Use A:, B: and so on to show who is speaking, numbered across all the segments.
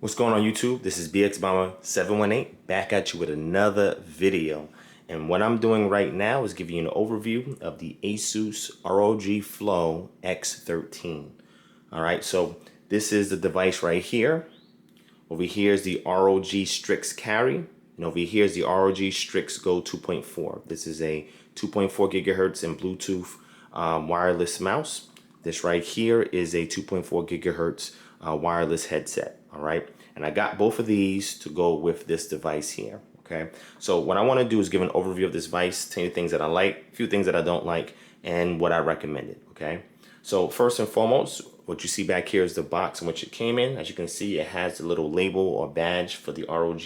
A: What's going on YouTube? This is BXBomber718 back at you with another video. And what I'm doing right now is giving you an overview of the Asus ROG Flow X13. All right, so this is the device right here. Over here is the ROG Strix Carry, and over here is the ROG Strix Go 2.4. This is a 2.4 gigahertz and Bluetooth wireless mouse. This right here is a 2.4 gigahertz wireless headset. All right, and I got both of these to go with this device here. Okay, so what I want to do is give an overview of this device, tell you things that I like, a few things that I don't like, and what I recommended. Okay, so first and foremost, what you see back here is the box in which it came in. As you can see, it has a little label or badge for the ROG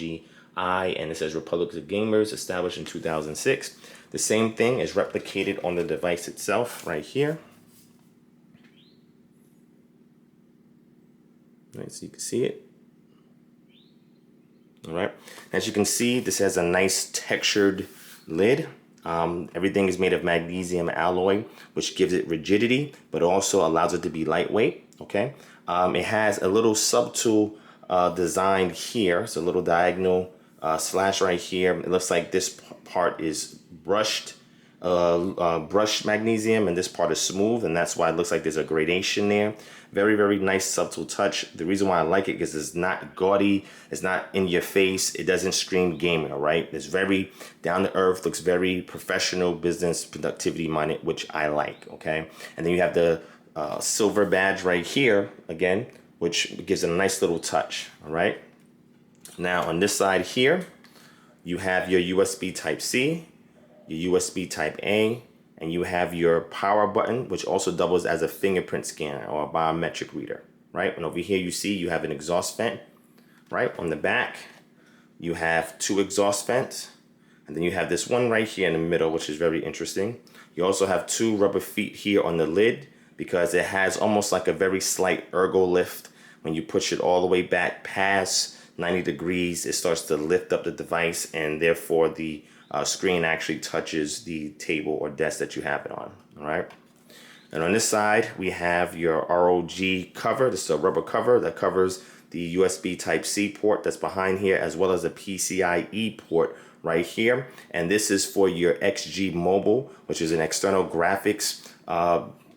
A: I, and it says Republic of Gamers, established in 2006. The same thing is replicated on the device itself right here. Right, so you can see it. All right, as you can see, this has a nice textured lid. Everything is made of magnesium alloy, which gives it rigidity, but also allows it to be lightweight. Okay, it has a little subtool design here. It's a little diagonal slash right here. It looks like this part is brushed magnesium, and this part is smooth, and that's why it looks like there's a gradation there. Very, very nice subtle touch. The reason why I like it is it's not gaudy, it's not in your face, it doesn't scream gaming. All right, it's very down to earth, looks very professional, business productivity minded, which I like. Okay, and then you have the silver badge right here again, which gives it a nice little touch. All right, now on this side here you have your USB Type-C, your USB Type-A, and you have your power button, which also doubles as a fingerprint scanner or a biometric reader, right? And over here you see you have an exhaust vent, right? On the back, you have two exhaust vents, and then you have this one right here in the middle, which is very interesting. You also have two rubber feet here on the lid because it has almost like a very slight ergo lift. When you push it all the way back past 90 degrees, it starts to lift up the device, and therefore the screen actually touches the table or desk that you have it on. All right, and on this side we have your ROG cover. This is a rubber cover that covers the USB Type-C port that's behind here, as well as a PCIe port right here. And this is for your XG Mobile, which is an external graphics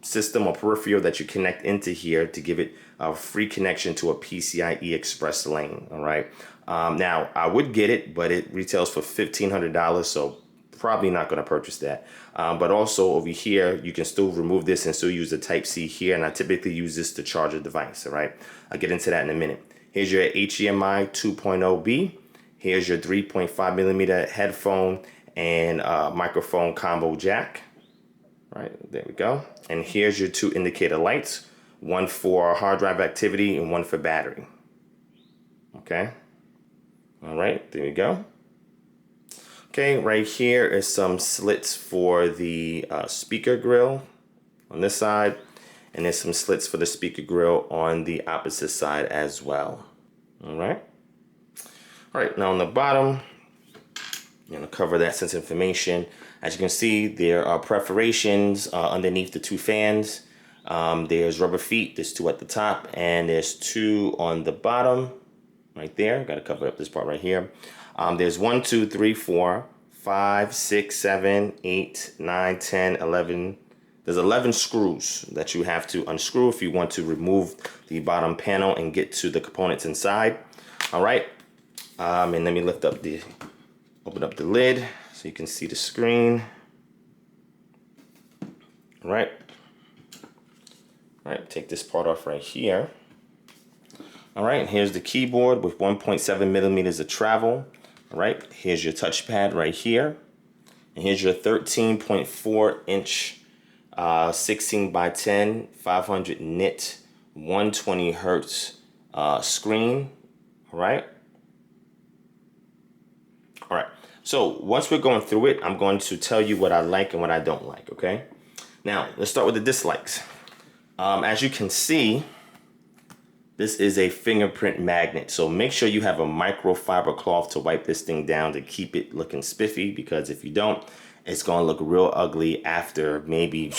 A: system or peripheral that you connect into here to give it a free connection to a PCIe Express lane. All right. Now I would get it, but it retails for $1,500, so probably not going to purchase that. But also over here, you can still remove this and still use the Type-C here, and I typically use this to charge a device. All right, I'll get into that in a minute. Here's your HDMI 2.0B. Here's your 3.5 millimeter headphone and microphone combo jack. Right, there we go. And here's your two indicator lights, one for hard drive activity and one for battery. Okay. All right, there we go. Okay, right here is some slits for the speaker grill on this side, and there's some slits for the speaker grill on the opposite side as well. All right. All right, now on the bottom, I'm gonna cover that sensitive information. As you can see, there are perforations underneath the two fans. There's rubber feet, there's two at the top, and there's two on the bottom. Right there, got to cover up this part right here. There's 1, 2, 3, 4, 5, 6, 7, 8, 9, 10, 11. There's 11 screws that you have to unscrew if you want to remove the bottom panel and get to the components inside. All right, and let me open up the lid so you can see the screen. All right, take this part off right here. All right, here's the keyboard with 1.7 millimeters of travel. All right, here's your touchpad right here. And here's your 13.4 inch 16 by 10, 500 nit, 120 hertz screen. All right. All right, so once we're going through it, I'm going to tell you what I like and what I don't like, okay? Now, let's start with the dislikes. As you can see, this is a fingerprint magnet, so make sure you have a microfiber cloth to wipe this thing down to keep it looking spiffy, because if you don't, it's gonna look real ugly after maybe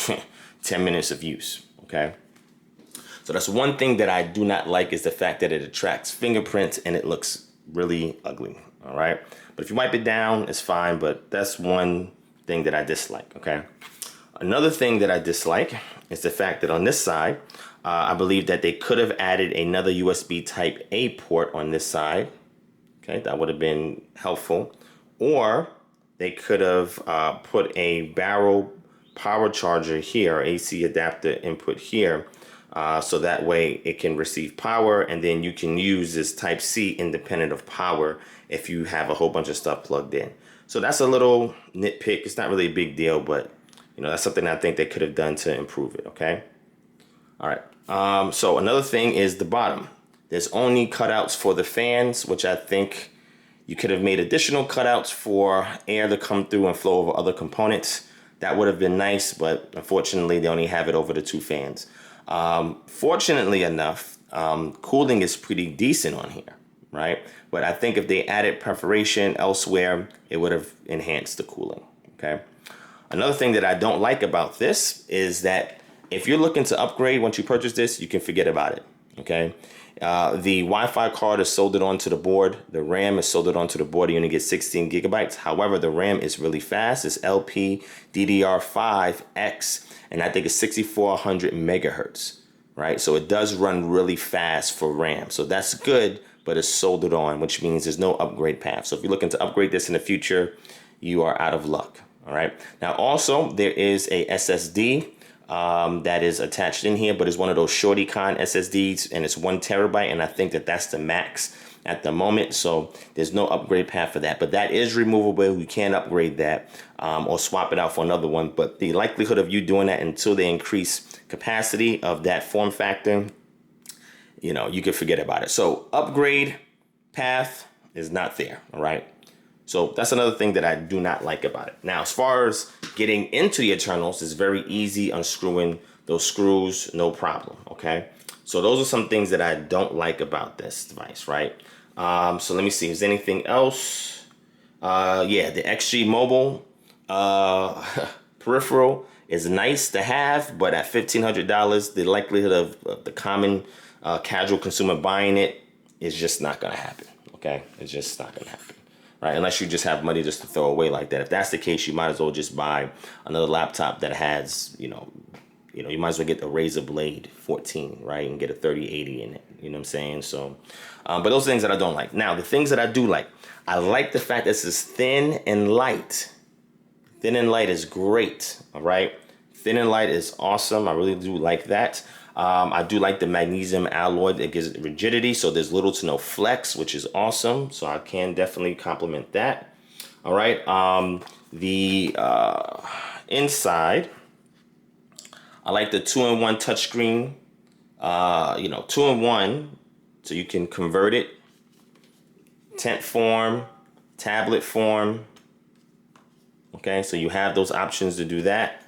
A: 10 minutes of use, okay? So So that's one thing that I do not like, is the fact that it attracts fingerprints and it looks really ugly, all right? But if you wipe it down, it's fine, but that's one thing that I dislike, okay? Another thing that I dislike is the fact that on this side, I believe that they could have added another USB type A port on this side. Okay, that would have been helpful. Or they could have put a barrel power charger here, AC adapter input here, so that way it can receive power, and then you can use this type C independent of power if you have a whole bunch of stuff plugged in. So that's a little nitpick. It's not really a big deal, but you know, that's something I think they could have done to improve it, okay? All right, so another thing is the bottom. There's only cutouts for the fans, which I think you could have made additional cutouts for air to come through and flow over other components. That would have been nice, but unfortunately they only have it over the 2 fans. Fortunately enough, cooling is pretty decent on here, right? But I think if they added perforation elsewhere, it would have enhanced the cooling, okay? Another thing that I don't like about this is that if you're looking to upgrade once you purchase this, you can forget about it, okay? The Wi-Fi card is soldered onto the board. The RAM is soldered onto the board. You only get 16 gigabytes. However, the RAM is really fast. It's LPDDR5X, and I think it's 6400 megahertz, right? So it does run really fast for RAM. So that's good, but it's soldered on, which means there's no upgrade path. So if you're looking to upgrade this in the future, you are out of luck, all right? Now, also, there is a SSD that is attached in here, but it's one of those shorty con SSDs, and it's 1 terabyte, and I think that that's the max at the moment, so there's no upgrade path for that. But that is removable. You can upgrade that or swap it out for another one, but the likelihood of you doing that until they increase capacity of that form factor, you know, you can forget about it. So upgrade path is not there, all right? So that's another thing that I do not like about it. Now, as far as getting into the internals, it's very easy unscrewing those screws, no problem, okay? So those are some things that I don't like about this device, right? So let me see, is there anything else? Yeah, the XG Mobile peripheral is nice to have, but at $1,500, the likelihood of the common casual consumer buying it is just not gonna happen, okay? It's just not gonna happen. Right, unless you just have money just to throw away like that. If that's the case, you might as well just buy another laptop that has, you might as well get the Razer Blade 14, right, and get a 3080 in it. You know what I'm saying? So, but those are things that I don't like. Now, the things that I do like, I like the fact that this is thin and light. Thin and light is great, all right? Thin and light is awesome. I really do like that. I do like the magnesium alloy that gives it rigidity, so there's little to no flex, which is awesome. So I can definitely compliment that. All right, the inside, I like the 2-in-1 touchscreen. 2-in-1, so you can convert it, tent form, tablet form. Okay, so you have those options to do that.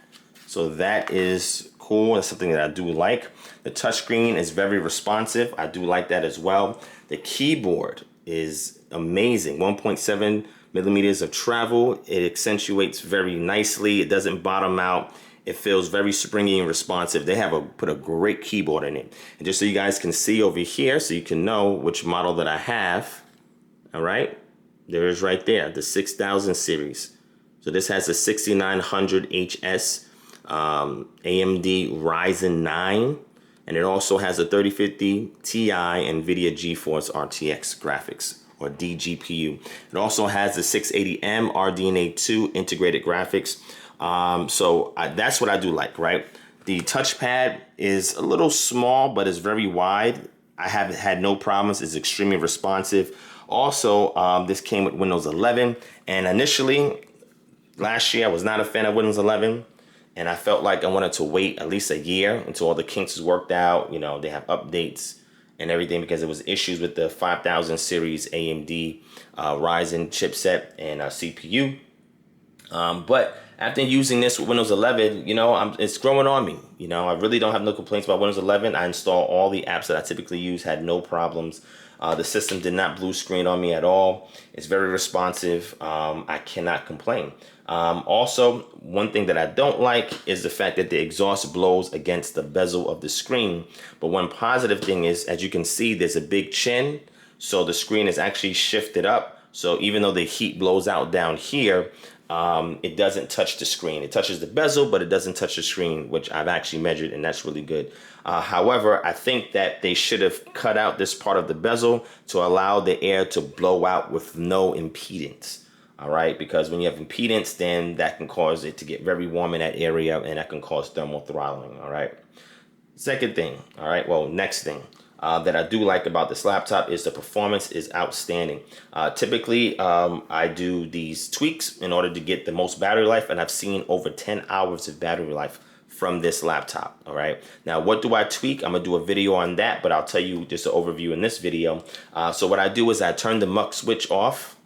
A: So that is cool. That's something that I do like. The touchscreen is very responsive. I do like that as well. The keyboard is amazing. 1.7 millimeters of travel. It accentuates very nicely. It doesn't bottom out. It feels very springy and responsive. They have put a great keyboard in it. And just so you guys can see over here, so you can know which model that I have. All right, there is right there, the 6000 series. So this has a 6900HS AMD Ryzen 9, and it also has a 3050 Ti Nvidia GeForce RTX graphics, or DGPU. It also has the 680M RDNA 2 integrated graphics. That's what I do like, right? The touchpad is a little small, but it's very wide. I haven't had no problems. It's extremely responsive. Also, this came with Windows 11, and initially, last year, I was not a fan of Windows 11, and I felt like I wanted to wait at least a year until all the kinks is worked out. You know, they have updates and everything, because there was issues with the 5000 series AMD Ryzen chipset and CPU. But after using this with Windows 11, you know, it's growing on me. You know, I really don't have no complaints about Windows 11. I install all the apps that I typically use, had no problems. The system did not blue screen on me at all. It's very responsive. I cannot complain. Also, one thing that I don't like is the fact that the exhaust blows against the bezel of the screen. But one positive thing is, as you can see, there's a big chin. So the screen is actually shifted up. So even though the heat blows out down here, it doesn't touch the screen. It touches the bezel, but it doesn't touch the screen, which I've actually measured, and that's really good. However, I think that they should have cut out this part of the bezel to allow the air to blow out with no impedance. All right, because when you have impedance, then that can cause it to get very warm in that area, and that can cause thermal throttling. All right. Second thing, all right, well, next thing that I do like about this laptop is the performance is outstanding. Typically, I do these tweaks in order to get the most battery life, and I've seen over 10 hours of battery life from this laptop. All right, now what do I tweak? I'm gonna do a video on that, but I'll tell you just an overview in this video. So what I do is I turn the muck switch off.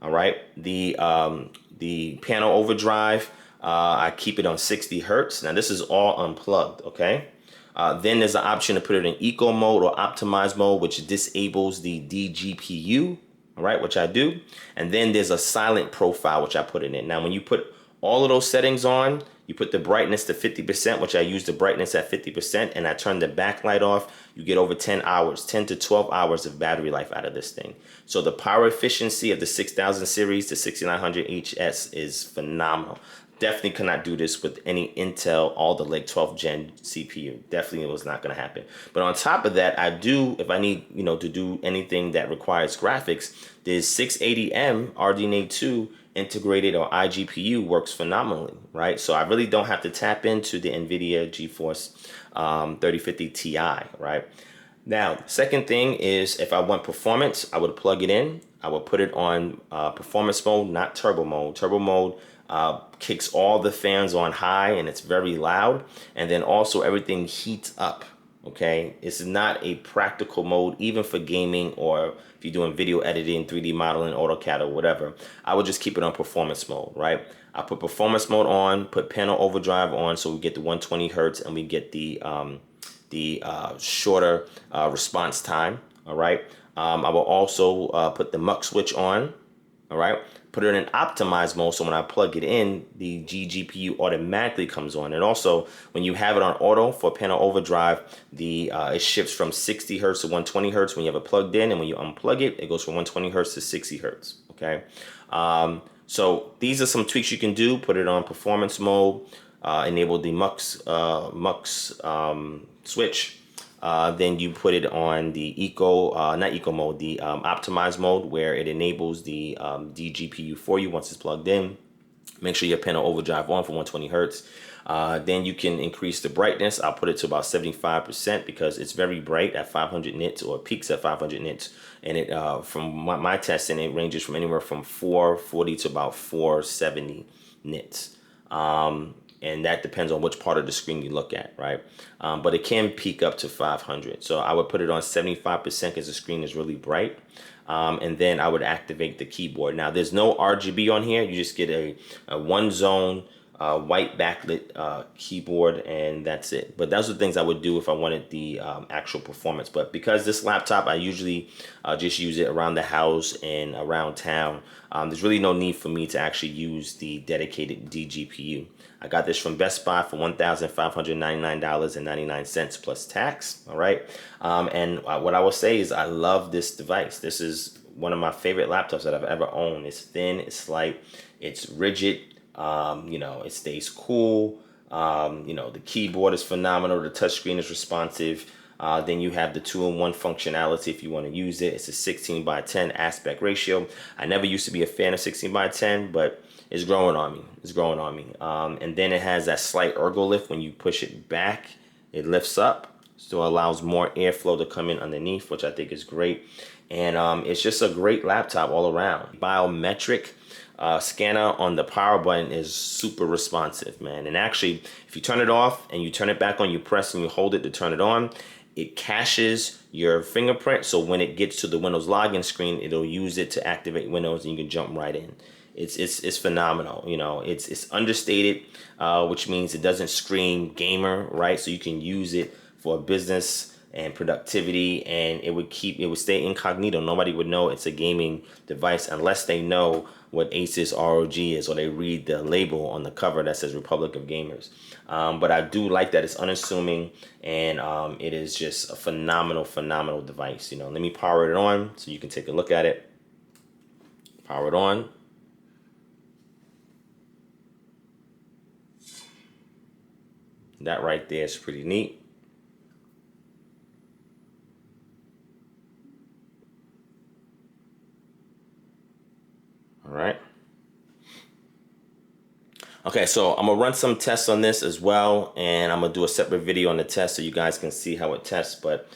A: All right, the panel overdrive, I keep it on 60 hertz. Now this is all unplugged, okay? Then there's an option to put it in eco mode or optimize mode, which disables the DGPU, all right, which I do. And then there's a silent profile, which I put it in. Now, when you put all of those settings on, you put the brightness to 50%, which I use the brightness at 50%, and I turn the backlight off. You get over 10 hours, 10 to 12 hours of battery life out of this thing. So the power efficiency of the 6000 series, the 6900HS is phenomenal. Definitely cannot do this with any Intel Alder Lake 12th gen CPU. Definitely was not going to happen. But on top of that, I do, if I need, to do anything that requires graphics, there's 680M RDNA 2 integrated or iGPU works phenomenally, right? So I really don't have to tap into the Nvidia GeForce 3050 Ti, right? Now, second thing is if I want performance, I would plug it in. I would put it on performance mode, not turbo mode. Turbo mode kicks all the fans on high and it's very loud. And then also everything heats up, okay? It's not a practical mode, even for gaming or if you're doing video editing, 3D modeling, AutoCAD or whatever. I would just keep it on performance mode, right? I put performance mode on, put panel overdrive on so we get the 120 hertz and we get the shorter response time, all right? I will also put the muck switch on, all right? Put it in optimized mode, so when I plug it in, the GPU automatically comes on. And also, when you have it on auto for panel overdrive, it shifts from 60 hertz to 120 hertz when you have it plugged in, and when you unplug it, it goes from 120 hertz to 60 hertz, okay? So these are some tweaks you can do. Put it on performance mode, enable the mux switch. Then you put it on the not eco mode, the optimize mode, where it enables the DGPU for you once it's plugged in. Make sure your panel overdrive on for 120 hertz. Then you can increase the brightness. I'll put it to about 75% because it's very bright at 500 nits, or peaks at 500 nits. And it from my testing, it ranges from anywhere from 440 to about 470 nits. And that depends on which part of the screen you look at, right? But it can peak up to 500. So I would put it on 75% because the screen is really bright. And then I would activate the keyboard. Now, there's no RGB on here. You just get a one-zone white backlit keyboard, and that's it. But those are the things I would do if I wanted the actual performance. But because this laptop, I usually just use it around the house and around town, there's really no need for me to actually use the dedicated DGPU. I got this from Best Buy for $1,599.99 plus tax, all right? And what I will say is I love this device. This is one of my favorite laptops that I've ever owned. It's thin, it's light, it's rigid, it stays cool. The keyboard is phenomenal. The touchscreen is responsive. Then you have the 2-in-1 functionality if you want to use it. It's a 16:10 aspect ratio. I never used to be a fan of 16:10, but it's growing on me. It's growing on me. And then it has that slight ergo lift. When you push it back, it lifts up. So it allows more airflow to come in underneath, which I think is great. And it's just a great laptop all around. Biometric scanner on the power button is super responsive, man. And actually, if you turn it off and you turn it back on, you press and you hold it to turn it on, it caches your fingerprint. So when it gets to the Windows login screen, it'll use it to activate Windows and you can jump right in. It's phenomenal. It's understated, which means it doesn't scream gamer, right? So you can use it for business and productivity, and it would stay incognito. Nobody would know it's a gaming device unless they know what Asus ROG is, or they read the label on the cover that says Republic of Gamers. But I do like that it's unassuming, and it is just a phenomenal device. You know, let me power it on so you can take a look at it. Power it on. That right there is pretty neat. All right. Okay, so I'm gonna run some tests on this as well, and I'm gonna do a separate video on the test so you guys can see how it tests. But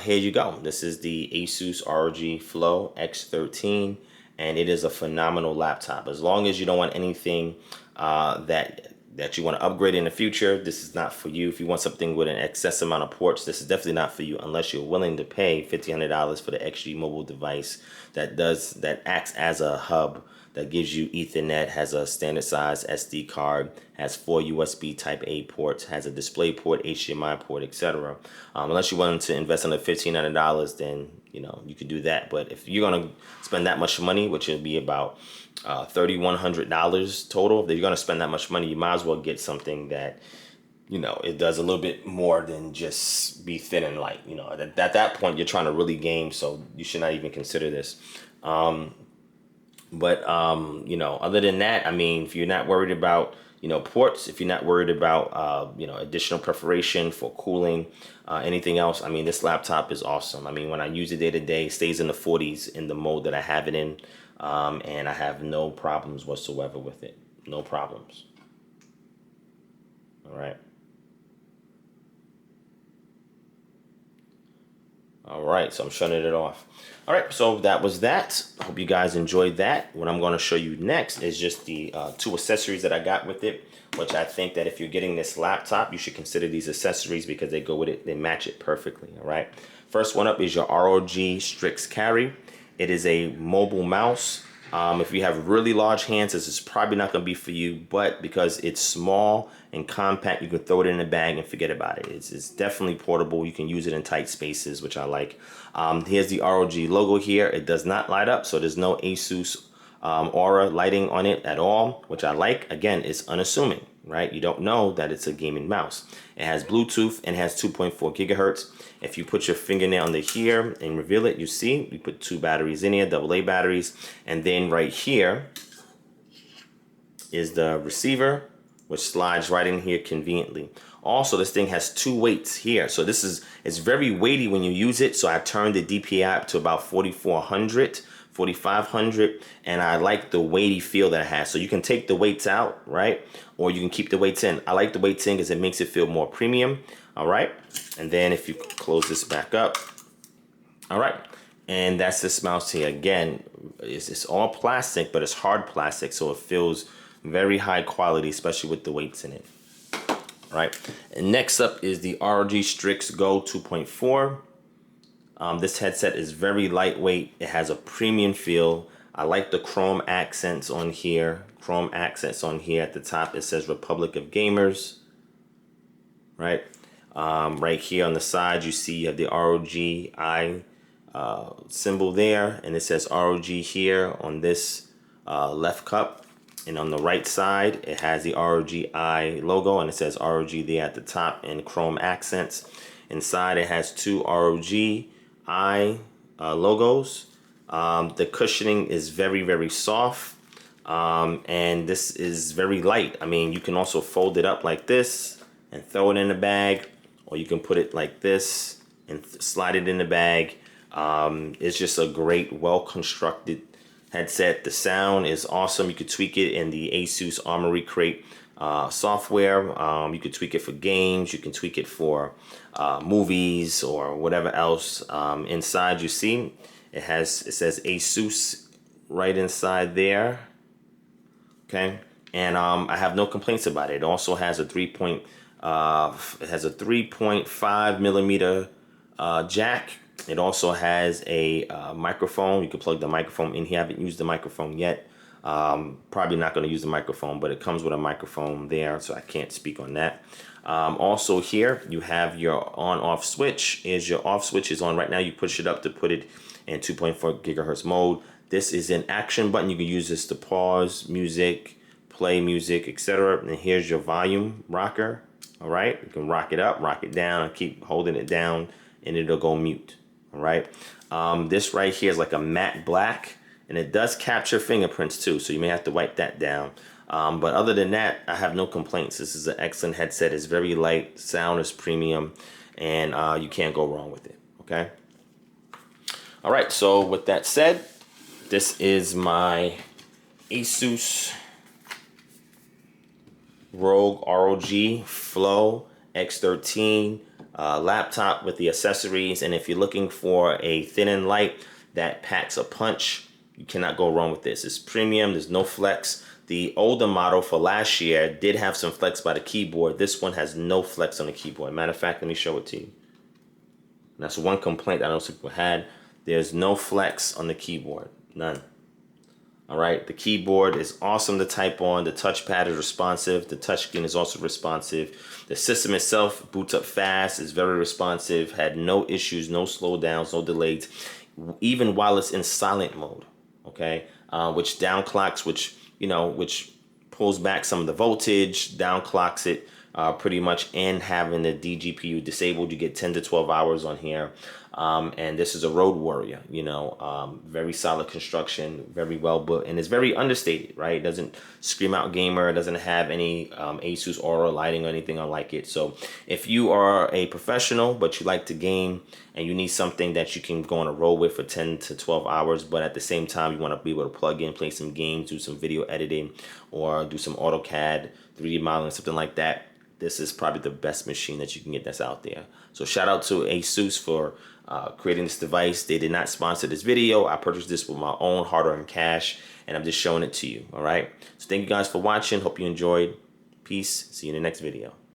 A: here you go. This is the Asus ROG Flow X13, and it is a phenomenal laptop. As long as you don't want anything that you want to upgrade in the future, this is not for you. If you want something with an excess amount of ports, this is definitely not for you unless you're willing to pay $1,500 for the XG mobile device that acts as a hub, that gives you Ethernet, has a standard size SD card, has 4 USB Type A ports, has a display port, HDMI port, etc. Unless you're willing to invest under $1,500, then you can do that. But if you're gonna spend that much money, which will be about $3,100 total, if you're gonna spend that much money, you might as well get something that it does a little bit more than just be thin and light. At that point, you're trying to really game, so you should not even consider this. But other than that, I mean, if you're not worried about ports, if you're not worried about additional preparation for cooling, anything else, I mean, this laptop is awesome. I mean, when I use it day to day, it stays in the 40s in the mode that I have it in, and I have no problems whatsoever with it. No problems. All right. All right, so I'm shutting it off. All right, so that was that. I hope you guys enjoyed that. What I'm going to show you next is just the 2 accessories that I got with it, which I think that if you're getting this laptop, you should consider these accessories because they go with it. They match it perfectly, all right? First one up is your ROG Strix Carry. It is a mobile mouse. If you have really large hands, this is probably not going to be for you, but because it's small and compact, you can throw it in a bag and forget about it. It's definitely portable. You can use it in tight spaces, which I like. Here's the ROG logo here. It does not light up, so there's no Asus Aura lighting on it at all, which I like. Again, it's unassuming, right? You don't know that it's a gaming mouse. It has Bluetooth and has 2.4 gigahertz. If you put your fingernail under here and reveal it, you see we put 2 batteries in here, AA batteries, and then right here is the receiver, which slides right in here conveniently. Also, this thing has 2 weights here, so it's very weighty when you use it. So I turned the DPI up to about 4,400, 4,500, and I like the weighty feel that it has. So you can take the weights out, right? Or you can keep the weights in. I like the weights in because it makes it feel more premium, all right? And then if you close this back up, all right, and that's this mouse here. Again, it's all plastic, but it's hard plastic, so it feels very high quality, especially with the weights in it. All right, and next up is the ROG Strix Go 2.4. This headset is very lightweight. It has a premium feel. I like the chrome accents on here. Chrome accents on here at the top. It says Republic of Gamers, right? Right here on the side, you see you have the ROG symbol there, and it says ROG here on this left cup. And on the right side, it has the ROG logo, and it says ROG there at the top in chrome accents. Inside, it has 2 ROG logos. The cushioning is very, very soft, and this is very light. I mean, you can also fold it up like this and throw it in a bag, or you can put it like this and slide it in the bag. It's just a great, well-constructed headset. The sound is awesome. You could tweak it in the Asus Armory Crate software. You could tweak it for games. You can tweak it for movies or whatever else. Inside, you see it says Asus right inside there. Okay, and I have no complaints about it. It also has a 3.5 millimeter jack. It also has a microphone. You can plug the microphone in here. I haven't used the microphone yet. Probably not going to use the microphone, but it comes with a microphone there, so I can't speak on that. Also here, you have your on-off switch. Your off switch is on right now. You push it up to put it in 2.4 gigahertz mode. This is an action button. You can use this to pause music, play music, etc. And here's your volume rocker. All right, you can rock it up, rock it down, and keep holding it down, and it'll go mute. All right. This right here is like a matte black, and it does capture fingerprints too, so you may have to wipe that down. But other than that, I have no complaints. This is an excellent headset. It's very light, sound is premium, and you can't go wrong with it. Okay. All right. So with that said, this is my Asus ROG Flow X13 laptop with the accessories. And if you're looking for a thin and light that packs a punch, you cannot go wrong with this. It's premium. There's no flex. The older model for last year did have some flex by the keyboard. This one has no flex on the keyboard. Matter of fact, let me show it to you. And that's one complaint I know some people had. There's no flex on the keyboard. None. All right, the keyboard is awesome to type on. The touchpad is responsive. The touchscreen is also responsive. The system itself boots up fast, is very responsive, had no issues, no slowdowns, no delays, even while it's in silent mode, okay? Which downclocks, which pulls back some of the voltage, downclocks it pretty much, and having the DGPU disabled, you get 10 to 12 hours on here. And this is a road warrior, very solid construction, very well built, and it's very understated, right? It doesn't scream out gamer. It doesn't have any Asus Aura lighting or anything unlike it. So if you are a professional, but you like to game and you need something that you can go on a road with for 10 to 12 hours, but at the same time, you want to be able to plug in, play some games, do some video editing, or do some AutoCAD, 3D modeling, something like that, this is probably the best machine that you can get that's out there. So shout out to Asus for creating this device. They did not sponsor this video. I purchased this with my own hard-earned cash, and I'm just showing it to you, all right? So thank you guys for watching. Hope you enjoyed. Peace. See you in the next video.